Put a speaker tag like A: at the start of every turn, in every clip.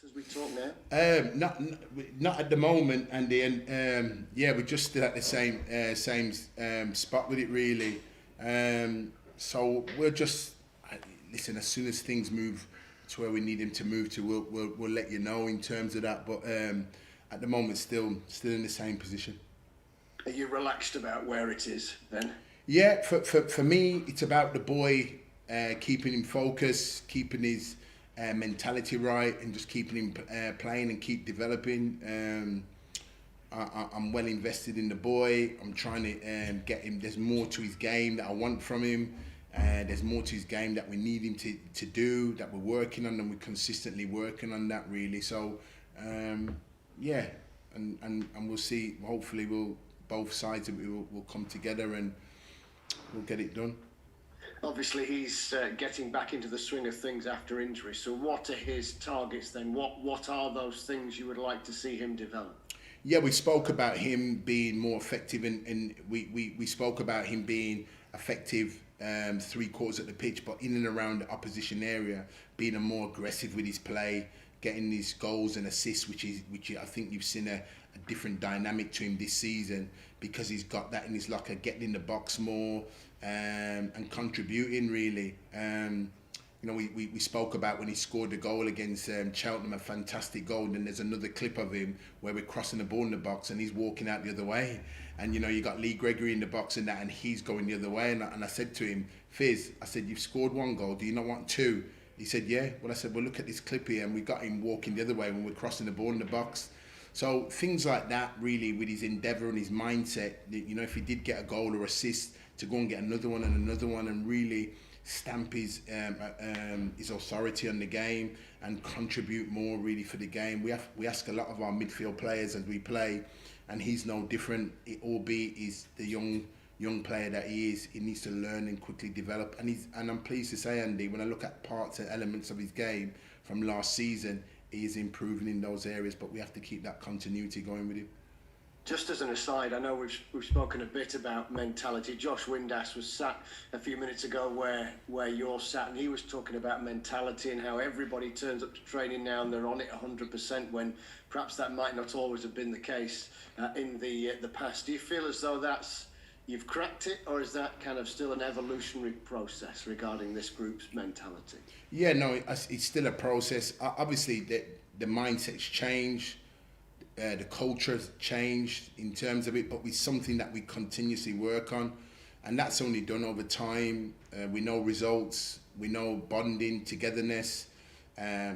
A: as we talk now?
B: Not at the moment, Andy. And yeah, we're just still at the same spot with it, really. So we're just listen. As soon as things move to where we need them to move to, we'll let you know in terms of that. But at the moment, still in the same position.
A: Are you relaxed about where it is then?
B: Yeah, for me, it's about the boy keeping him focused, keeping his mentality right, and just keeping him playing and keep developing. I'm well invested in the boy. I'm trying to get him. There's more to his game that I want from him. There's more to his game that we need him to do, that we're working on, and we're consistently working on that, really. So, yeah, and we'll see. Hopefully, both sides of it will come together and we'll get it done.
A: Obviously, he's getting back into the swing of things after injury. So what are his targets then? What are those things you would like to see him develop?
B: Yeah, we spoke about him being more effective, and we spoke about him being effective 3/4 of the pitch, but in and around the opposition area, being more aggressive with his play, getting these goals and assists, which I think you've seen a different dynamic to him this season, because he's got that in his locker, getting in the box more and contributing, really. You know, we spoke about when he scored the goal against Cheltenham, a fantastic goal, and then there's another clip of him where we're crossing the ball in the box and he's walking out the other way. And, you know, you got Lee Gregory in the box and that, and he's going the other way. And I said to him, Fizz, I said, you've scored one goal, do you not want two? He said, yeah. Well, I said, well, look at this clip here, and we got him walking the other way when we're crossing the ball in the box. So things like that, really, with his endeavour and his mindset, you know, if he did get a goal or assist, to go and get another one and really stamp his authority on the game and contribute more, really, for the game. We ask a lot of our midfield players as we play, and he's no different. Albeit he's the young player that he is, he needs to learn and quickly develop. And I'm pleased to say, Andy, when I look at parts and elements of his game from last season, he is improving in those areas, but we have to keep that continuity going with him.
A: Just as an aside, I know we've spoken a bit about mentality. Josh Windass was sat a few minutes ago where you're sat, and he was talking about mentality and how everybody turns up to training now and they're on it 100%, when perhaps that might not always have been the case in the past. Do you feel as though you've cracked it, or is that kind of still an evolutionary process regarding this group's mentality?
B: Yeah, no, it's still a process. Obviously, the mindset's changed. The culture has changed in terms of it, but it's something that we continuously work on, and that's only done over time. We know results, we know bonding, togetherness,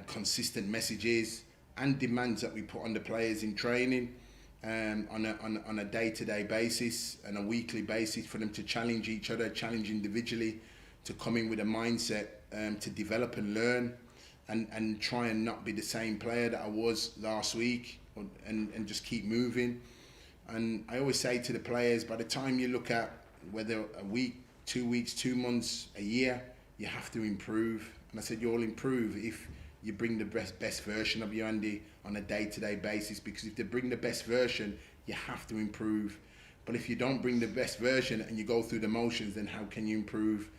B: consistent messages and demands that we put on the players in training on a day-to-day basis and a weekly basis, for them to challenge each other, challenge individually, to come in with a mindset to develop and learn and try and not be the same player that I was last week. And just keep moving. And I always say to the players, by the time you look at whether a week, 2 weeks, 2 months, a year, you have to improve. And I said, you'll improve if you bring the best version of you, Andy, on a day-to-day basis, because if they bring the best version, you have to improve. But if you don't bring the best version and you go through the motions, then how can you improve?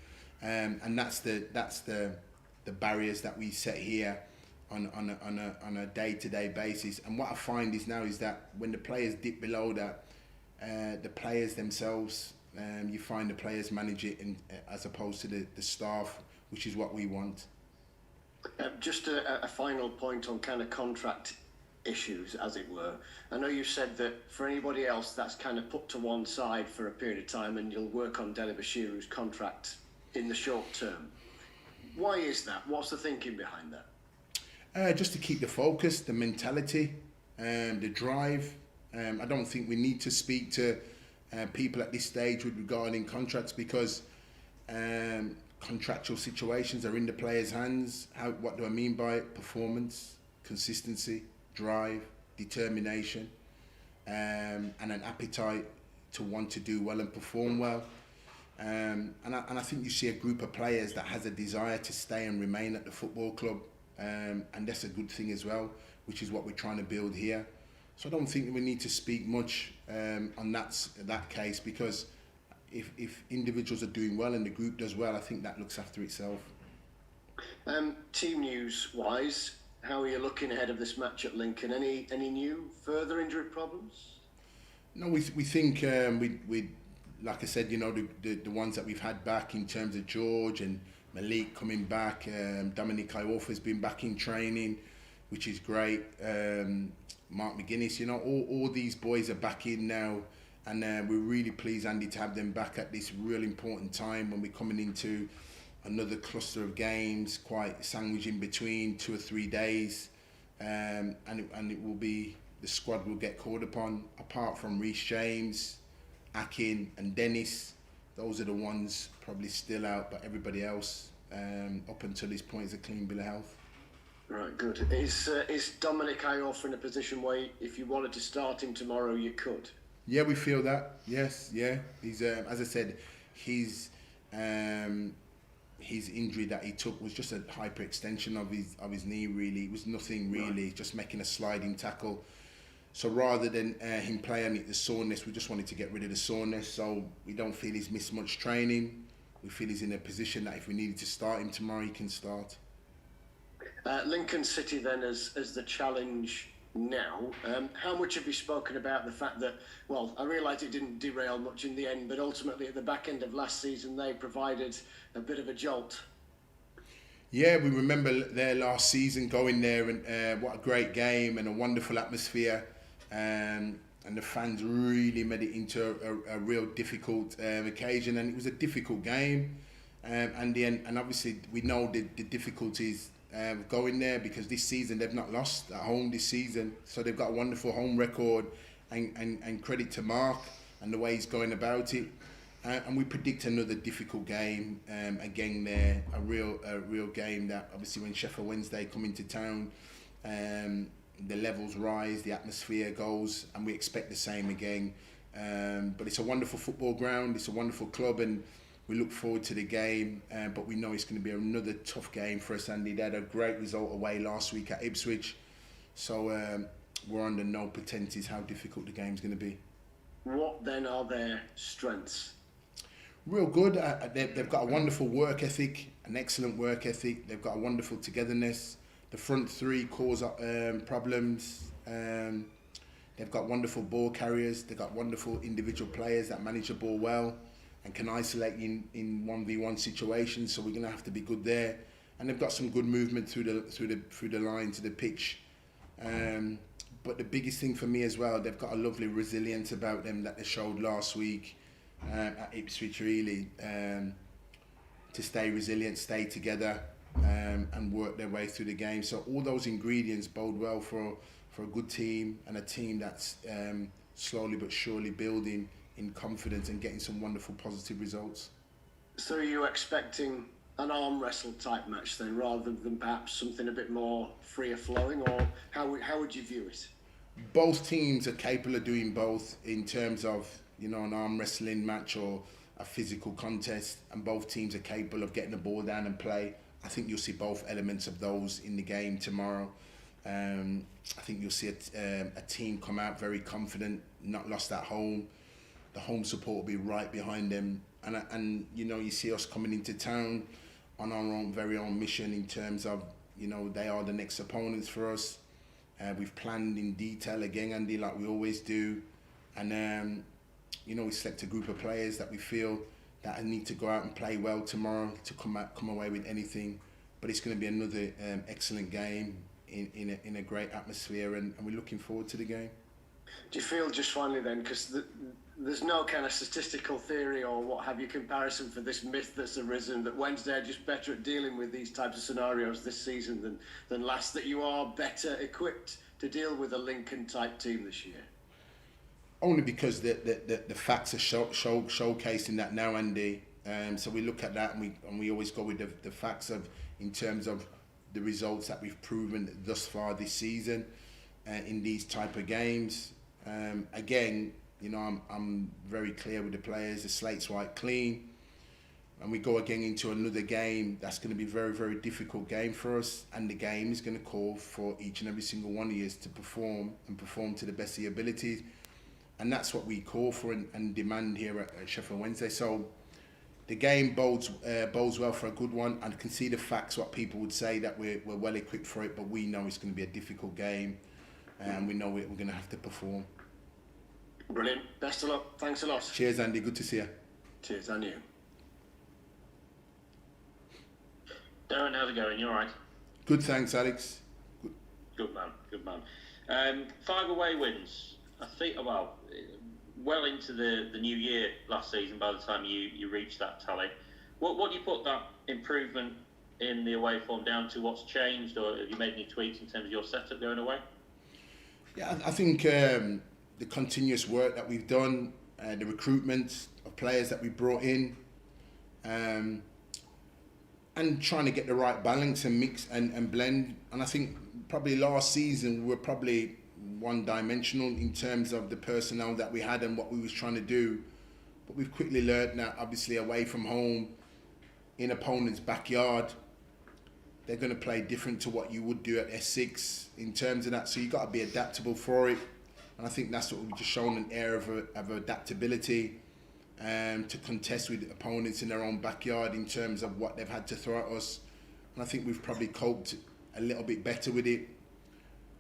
B: And that's the barriers that we set here on a day-to-day basis. And what I find is that when the players dip below that, the players themselves, you find the players manage it as opposed to the staff, which is what we want.
A: Just a final point on kind of contract issues, as it were. I know you said that for anybody else, that's kind of put to one side for a period of time, and you'll work on Dele Bashiru's contract in the short term. Why is that? What's the thinking behind that?
B: Just to keep the focus, the mentality, the drive. I don't think we need to speak to people at this stage with regarding contracts, because contractual situations are in the players' hands. What do I mean by it? Performance, consistency, drive, determination, and an appetite to want to do well and perform well. And I think you see a group of players that has a desire to stay and remain at the football club. And that's a good thing as well, which is what we're trying to build here. So I don't think we need to speak much on that case, because if individuals are doing well and the group does well, I think that looks after itself.
A: Team news wise, how are you looking ahead of this match at Lincoln? Any new further injury problems?
B: No, we think we like I said, the ones that we've had back in terms of George and Malik coming back. Dominic Iorfa's been back in training, which is great. Mark McGuinness, all these boys are back in now, and we're really pleased, Andy, to have them back at this real important time when we're coming into another cluster of games, quite sandwiched in between 2 or 3 days, and it will be, the squad will get called upon. Apart from Reece James, Akin and Dennis, those are the ones probably still out, but everybody else up until this point is a clean bill of health.
A: Right, good. Is Dominic Iorfa in a position where if you wanted to start him tomorrow, you could?
B: Yeah, we feel that. Yes, yeah. He's as I said, his injury that he took was just a hyperextension of his knee. Really, it was nothing really, right. Just making a sliding tackle. So rather than him playing the soreness, we just wanted to get rid of the soreness. So we don't feel he's missed much training. We feel he's in a position that if we needed to start him tomorrow, he can start.
A: Lincoln City then as the challenge now. How much have you spoken about the fact that, well, I realise it didn't derail much in the end, but ultimately at the back end of last season they provided a bit of a jolt?
B: Yeah, we remember their last season going there, and what a great game and a wonderful atmosphere. And the fans really made it into a real difficult occasion, and it was a difficult game. And obviously we know the difficulties going there, because this season they've not lost at home this season, so they've got a wonderful home record, and credit to Mark and the way he's going about it. And we predict another difficult game again there, a real game that obviously when Sheffield Wednesday come into town, the levels rise, the atmosphere goes, and we expect the same again. But it's a wonderful football ground, it's a wonderful club, and we look forward to the game. But we know it's going to be another tough game for us, Andy. They had a great result away last week at Ipswich, so we're under no pretenses how difficult the game's going to be. What
A: then are their strengths?
B: Real good. They've got a wonderful work ethic, an excellent work ethic. They've got a wonderful togetherness. The front three cause problems. They've got wonderful ball carriers. They've got wonderful individual players that manage the ball well and can isolate in 1v1 situations. So we're going to have to be good there. And they've got some good movement through the line to the pitch. But the biggest thing for me as well, they've got a lovely resilience about them that they showed last week at Ipswich, really, to stay resilient, stay together, and work their way through the game. So all those ingredients bode well for a good team, and a team that's slowly but surely building in confidence and getting some wonderful positive results.
A: So are you expecting an arm wrestle type match then, rather than perhaps something a bit more freer flowing, or how would you view it?
B: Both teams are capable of doing both in terms of, an arm wrestling match or a physical contest, and both teams are capable of getting the ball down and play. I think you'll see both elements of those in the game tomorrow. I think you'll see a team come out very confident, not lost at home. The home support will be right behind them, and you see us coming into town on our very own mission in terms of, they are the next opponents for us. We've planned in detail again, Andy, like we always do, and we select a group of players that we feel that need to go out and play well tomorrow to come away with anything. But it's going to be another excellent game in a great atmosphere, and we're looking forward to the game.
A: Do you feel, just finally then, because there's no kind of statistical theory or what have you comparison for this myth that's arisen that Wednesday are just better at dealing with these types of scenarios this season than last, that you are better equipped to deal with a Lincoln type team this year?
B: Only because the facts are showcasing that now, Andy. So we look at that, and we always go with the facts of, in terms of the results that we've proven thus far this season in these type of games. Again, I'm very clear with the players. The slate's white clean, and we go again into another game that's going to be a very, very difficult game for us. And the game is going to call for each and every single one of you to perform to the best of your abilities. And that's what we call for and demand here at Sheffield Wednesday. So the game bodes well for a good one. I can see the facts, what people would say, that we're well equipped for it, but we know it's going to be a difficult game, and we know we're going to have to perform.
A: Brilliant. Best of luck. Thanks a lot.
B: Cheers, Andy. Good to see you.
A: Cheers, and you.
C: Darren, how's it going? You all right?
B: Good, thanks, Alex.
C: Good man, good man. 5 away wins. I think, well into the new year last season by the time you reached that tally. What do you put that improvement in the away form down to? What's changed, or have you made any tweaks in terms of your setup going away?
B: Yeah, I think the continuous work that we've done, the recruitment of players that we brought in, and trying to get the right balance and mix and blend. And I think probably last season we were probably one-dimensional in terms of the personnel that we had and what we was trying to do. But we've quickly learned that obviously away from home, in opponent's backyard, they're going to play different to what you would do at S6 in terms of that. So you've got to be adaptable for it. And I think that's what we've just shown, an air of adaptability to contest with opponents in their own backyard in terms of what they've had to throw at us. And I think we've probably coped a little bit better with it.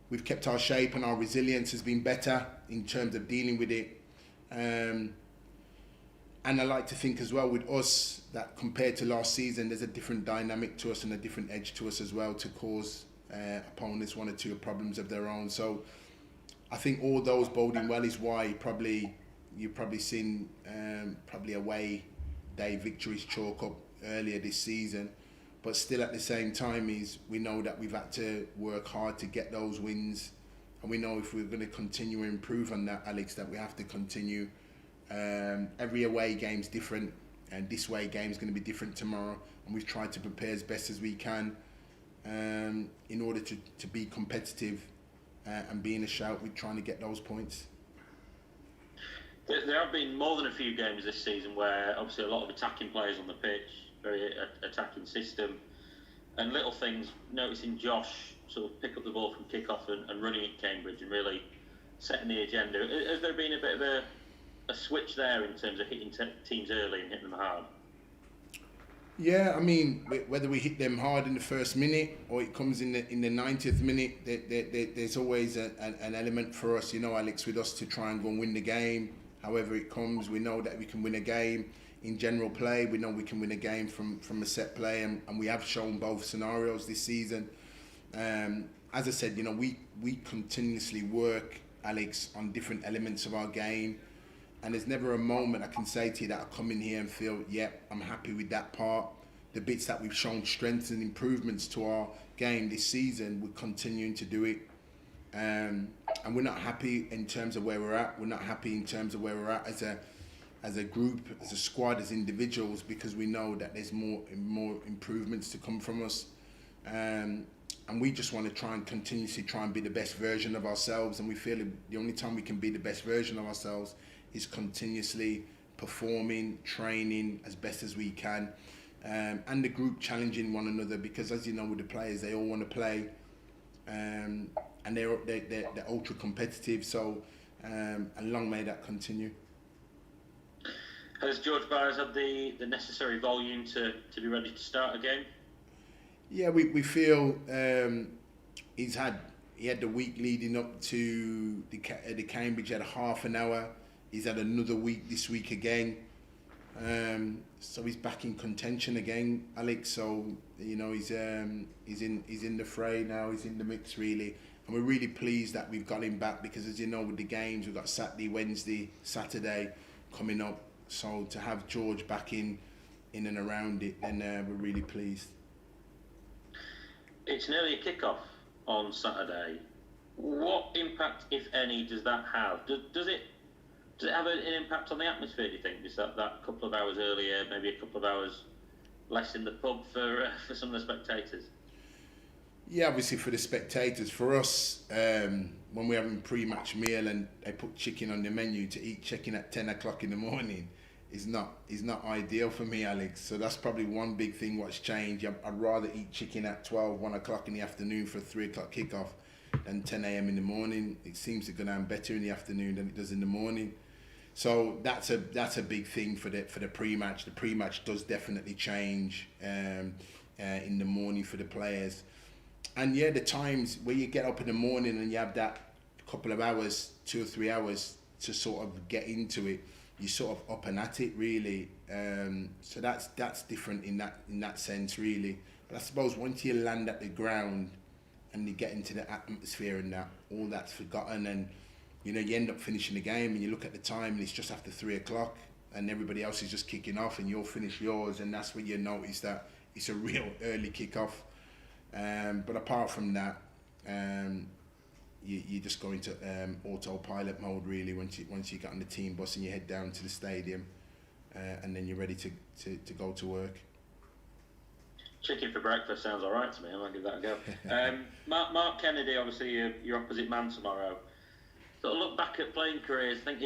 B: We've kept our shape, and our resilience has been better in terms of dealing with it. And I like to think as well with us that compared to last season, there's a different dynamic to us and a different edge to us as well to cause opponents one or two problems of their own. So I think all those boding well is why you've probably seen probably away day victories chalk up earlier this season. But still at the same time we know that we've had to work hard to get those wins, and we know if we're going to continue to improve on that, Alex, that we have to continue. Every away game's different, and this away game's going to be different tomorrow, and we've tried to prepare as best as we can in order to be competitive and be in a shout with trying to get those points.
C: There have been more than a few games this season where obviously a lot of attacking players on the pitch, very attacking system, and little things, noticing Josh sort of pick up the ball from kick-off and running at Cambridge and really setting the agenda. Has there been a bit of a switch there in terms of hitting teams early and hitting them hard?
B: Yeah, I mean, whether we hit them hard in the first minute or it comes in the 90th minute, there's always an element for us, Alex, with us to try and go and win the game. However it comes, we know that we can win a game in general play. We know we can win a game from a set play, and we have shown both scenarios this season. As I said, we continuously work, Alex, on different elements of our game, and there's never a moment I can say to you that I come in here and feel, yep, I'm happy with that part. The bits that we've shown strengths and improvements to our game this season, we're continuing to do it. And we're not happy in terms of where we're at. We're not happy in terms of where we're at as a group, as a squad, as individuals, because we know that there's more improvements to come from us. And we just want to continuously try and be the best version of ourselves. And we feel the only time we can be the best version of ourselves is continuously performing, training as best as we can, and the group challenging one another, because as you know with the players, they all want to play, and they're ultra competitive. So and long may that continue.
C: Has George Barnes had the necessary volume to be ready to start a game?
B: Yeah, we feel he had the week leading up to the Cambridge, had half an hour. He's had another week this week again. So he's back in contention again, Alex. So he's in the fray now. He's in the mix really, and we're really pleased that we've got him back, because as you know with the games we've got Saturday, Wednesday, Saturday coming up. So to have George back in and around it, then we're really pleased.
C: It's nearly a kick-off on Saturday. What impact, if any, does that have? Does it have an impact on the atmosphere, do you think? Is that couple of hours earlier, maybe a couple of hours less in the pub for some of the spectators?
B: Yeah, obviously for the spectators. For us, when we're having pre-match meal and they put chicken on the menu, to eat chicken at 10 o'clock in the morning is not ideal for me, Alex. So that's probably one big thing what's changed. I'd rather eat chicken at 12, 1 o'clock in the afternoon for a 3 o'clock kickoff than 10 a.m. in the morning. It seems to go down better in the afternoon than it does in the morning. So that's a big thing for the pre-match. The pre-match does definitely change in the morning for the players. And yeah, the times where you get up in the morning and you have that couple of hours, 2 or 3 hours to sort of get into it, you're sort of up and at it really. So that's different in that sense really. But I suppose once you land at the ground and you get into the atmosphere and that, all that's forgotten, and you end up finishing the game and you look at the time and it's just after 3 o'clock and everybody else is just kicking off and you'll finish yours, and that's when you notice that it's a real early kick-off. But apart from that, you just go into autopilot mode really once you get on the team bus and you head down to the stadium, and then you're ready to go to work.
C: Chicken for breakfast sounds all right to me. I might give that a go. Mark Kennedy, obviously your opposite man tomorrow. Sort of look back at playing careers. I think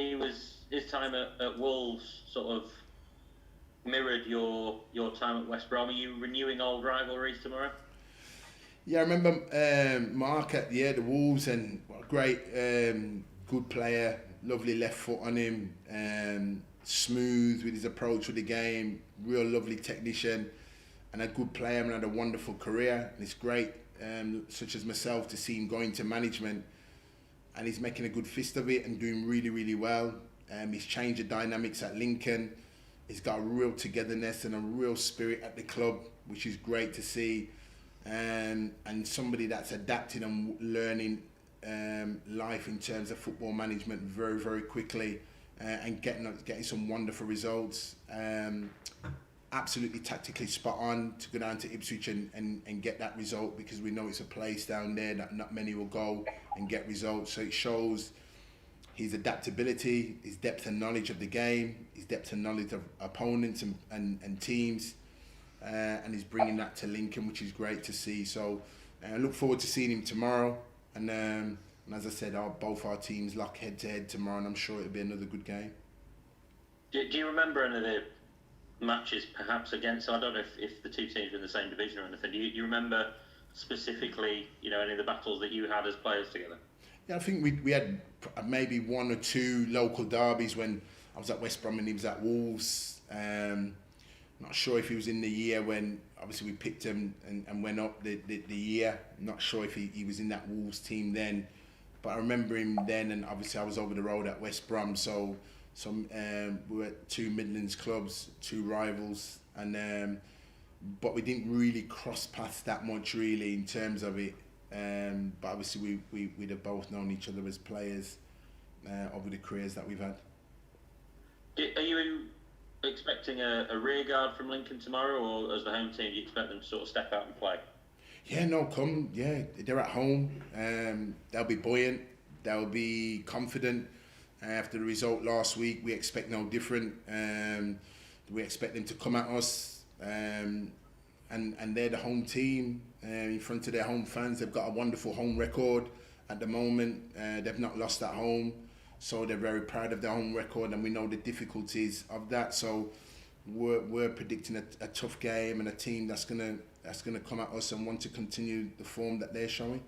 C: his time at Wolves sort of mirrored your time at West Brom. Are you renewing old rivalries tomorrow?
B: Yeah, I remember Mark at the Wolves, and what a great, good player, lovely left foot on him, smooth with his approach with the game, real lovely technician, and a good player, and had a wonderful career. And it's great, such as myself, to see him go into management, and he's making a good fist of it and doing really, really well. He's changed the dynamics at Lincoln. He's got a real togetherness and a real spirit at the club, which is great to see. And somebody that's adapting and learning life in terms of football management very, very quickly, and getting some wonderful results. Absolutely tactically spot on to go down to Ipswich and get that result, because we know it's a place down there that not many will go and get results. So it shows his adaptability, his depth and knowledge of the game, his depth and knowledge of opponents and teams. And he's bringing that to Lincoln, which is great to see. So I look forward to seeing him tomorrow. And as I said, both our teams lock head to head tomorrow, and I'm sure it'll be another good game. Do
C: you remember any of the matches perhaps against, so I don't know if the two teams were in the same division or anything, do you remember specifically, any of the battles that you had as players together?
B: Yeah, I think we had maybe 1 or 2 local derbies when I was at West Brom and he was at Wolves. Not sure if he was in the year when obviously we picked him and went up the year. Not sure if he was in that Wolves team then, but I remember him then, and obviously I was over the road at West Brom, so we were at 2 Midlands clubs, 2 rivals, and but we didn't really cross paths that much really in terms of it. But obviously we'd have both known each other as players over the careers that we've had.
C: Are you expecting a rear guard from Lincoln tomorrow, or as the home team, do you expect them to sort of step out and play?
B: Yeah, no, come. Yeah, they're at home. They'll be buoyant. They'll be confident. After the result last week, we expect no different. We expect them to come at us, and they're the home team in front of their home fans. They've got a wonderful home record at the moment. They've not lost at home, so they're very proud of their home record, and we know the difficulties of that. So we're predicting a tough game and a team that's gonna come at us and want to continue the form that they're showing.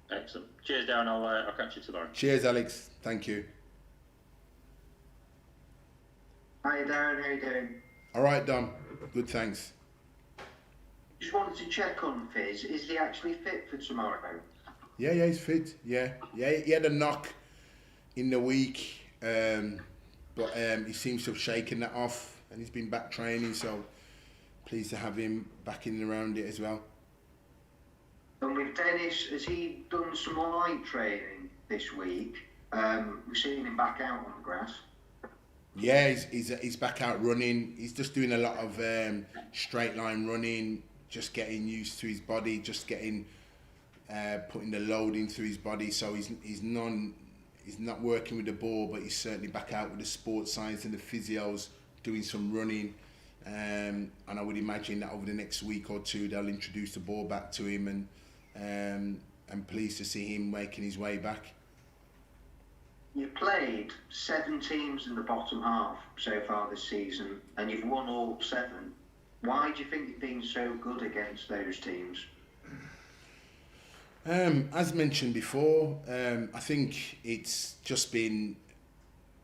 C: Excellent. Cheers, Darren. I'll catch you tomorrow.
B: Cheers, Alex. Thank you.
D: Hi, Darren. How you doing?
B: All right, Dom. Good, thanks.
D: Just wanted to check on Fizz. Is he actually fit for tomorrow?
B: Yeah, he's fit. Yeah. He had a knock in the week, but he seems to have shaken that off, and he's been back training. So pleased to have him back in and around it as well.
D: And with Dennis, has he done some light training this week? We've seen him back out on the grass.
B: Yeah, he's back out running. He's just doing a lot of straight line running, just getting used to his body, just getting putting the load in through his body. So he's not working with the ball, but he's certainly back out with the sports science and the physios, doing some running. And I would imagine that over the next week or two, they'll introduce the ball back to him, and I'm pleased to see him making his way back.
D: You've played 7 teams in the bottom half so far this season, and you've won all 7. Why do you think you've been so good against those teams?
B: As mentioned before, I think it's just been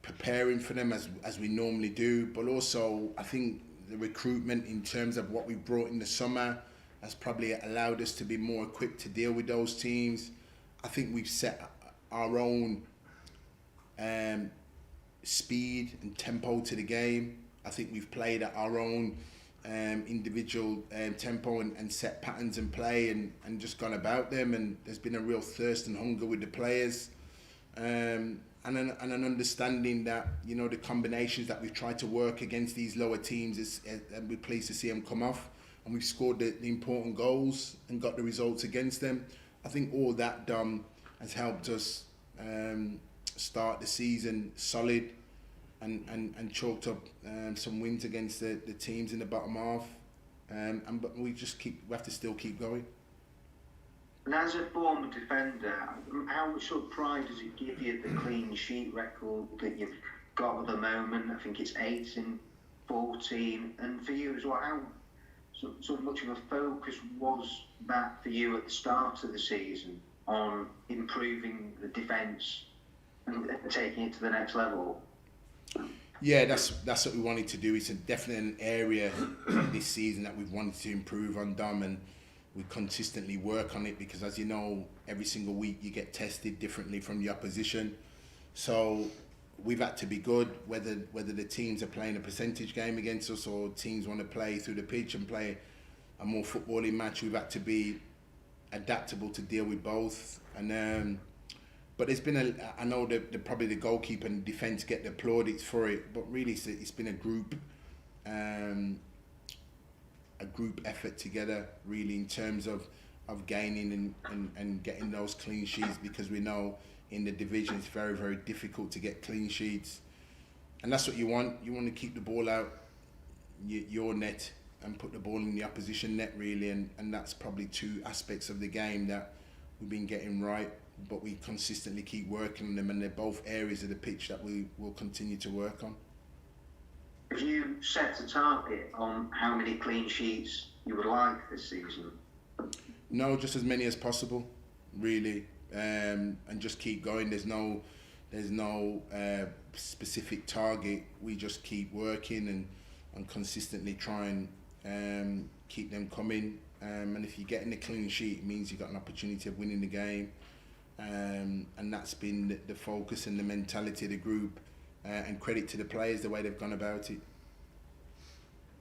B: preparing for them as we normally do, but also I think the recruitment in terms of what we brought in the summer has probably allowed us to be more equipped to deal with those teams. I think we've set our own speed and tempo to the game. I think we've played at our own individual tempo and set patterns and play and just gone about them, and there's been a real thirst and hunger with the players, and an understanding that, you know, the combinations that we've tried to work against these lower teams and we're pleased to see them come off, and we've scored the important goals and got the results against them. I think all that done has helped us start the season solid and chalked up some wins against the teams in the bottom half, but we have to still keep going.
D: And as a former defender, how much sort of pride does it give you, the clean sheet record that you've got at the moment? I think it's 8 in 14. And for you as well, how so much of a focus was that for you at the start of the season on improving the defence and taking it to the next level?
B: Yeah, that's what we wanted to do. It's definitely an area this season that we've wanted to improve on, Dom, and we consistently work on it because, as you know, every single week you get tested differently from the opposition. So we've had to be good, whether the teams are playing a percentage game against us or teams want to play through the pitch and play a more footballing match. We've had to be adaptable to deal with both. And but it's been I know that probably the goalkeeper and defence get the plaudits for it, but really it's been a group effort together, really, in terms of gaining and getting those clean sheets, because we know in the division it's very, very difficult to get clean sheets, and that's what you want. You want to keep the ball out your net and put the ball in the opposition net, really, and that's probably two aspects of the game that we've been getting right, but we consistently keep working on them, and they're both areas of the pitch that we will continue to work on.
D: Have you set a target on how many clean sheets you would like this season?
B: No, just as many as possible, really, and just keep going. There's no specific target. We just keep working and consistently try and keep them coming. And if you're getting a clean sheet, it means you've got an opportunity of winning the game. And that's been the focus and the mentality of the group. And credit to the players, the way they've gone about it.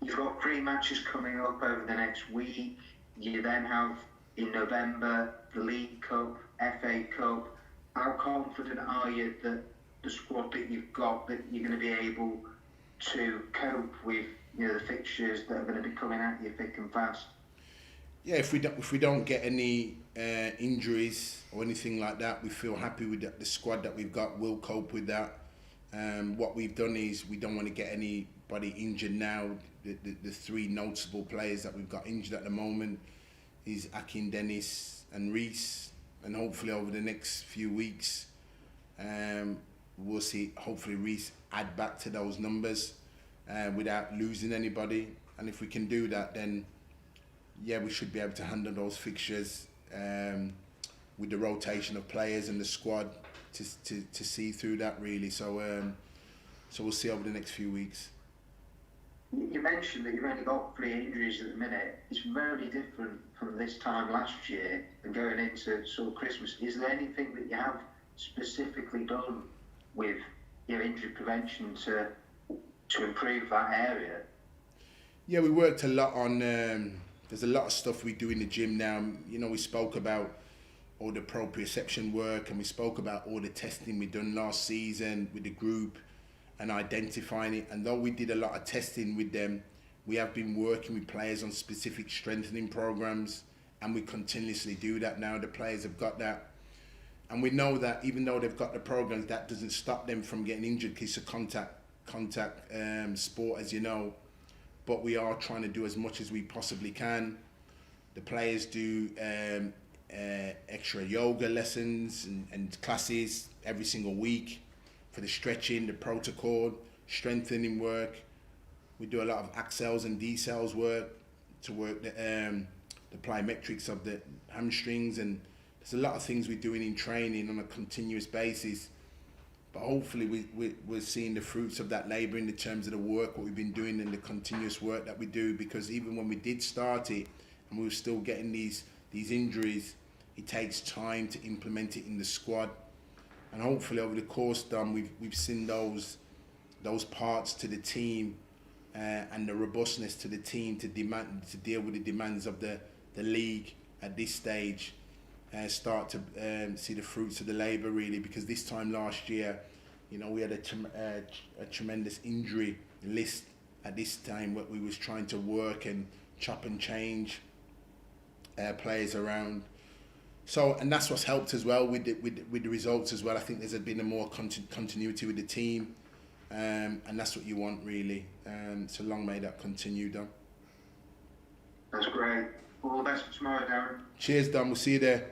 D: You've got 3 matches coming up over the next week. You then have, in November, the League Cup, FA Cup. How confident are you that the squad that you've got, that you're going to be able to cope with, you know, the fixtures that are going to be coming at you thick and fast?
B: Yeah, if we don't get any injuries or anything like that, we feel happy with the squad that we've got. We'll cope with that. What we've done is we don't want to get anybody injured now. The 3 noticeable players that we've got injured at the moment is Akin, Dennis and Reece, and hopefully over the next few weeks we'll see hopefully Reece add back to those numbers without losing anybody, and if we can do that, then yeah, we should be able to handle those fixtures with the rotation of players and the squad to see through that, really. So we'll see over the next few weeks.
D: You mentioned that you've only got 3 injuries at the minute. It's very different from this time last year and going into sort of Christmas. Is there anything that you have specifically done with your injury prevention to improve that area?
B: Yeah, we worked a lot on. There's a lot of stuff we do in the gym now. You know, we spoke about all the proprioception work, and we spoke about all the testing we done last season with the group and identifying it. And though we did a lot of testing with them, we have been working with players on specific strengthening programs, and we continuously do that now. The players have got that, and we know that even though they've got the programs, that doesn't stop them from getting injured, because it's a contact sport, as you know. But we are trying to do as much as we possibly can. The players do extra yoga lessons and classes every single week for the stretching, the protocol, strengthening work. We do a lot of accels and decels work to work the plyometrics of the hamstrings, and there's a lot of things we're doing in training on a continuous basis But hopefully we're seeing the fruits of that labour in the terms of the work, what we've been doing and the continuous work that we do, because even when we did start it and we were still getting these injuries, it takes time to implement it in the squad. And hopefully over the course, we've seen those parts to the team and the robustness to the team to deal with the demands of the league at this stage. Start to see the fruits of the labour really, because this time last year, you know, we had a tremendous injury list at this time where we was trying to work and chop and change players around. So, and that's what's helped as well with the results as well. I think there's been a more continuity with the team, and that's what you want really. So long may that continue, Dom.
D: That's great. All the best for tomorrow, Darren.
B: Cheers, Dom. We'll see you there.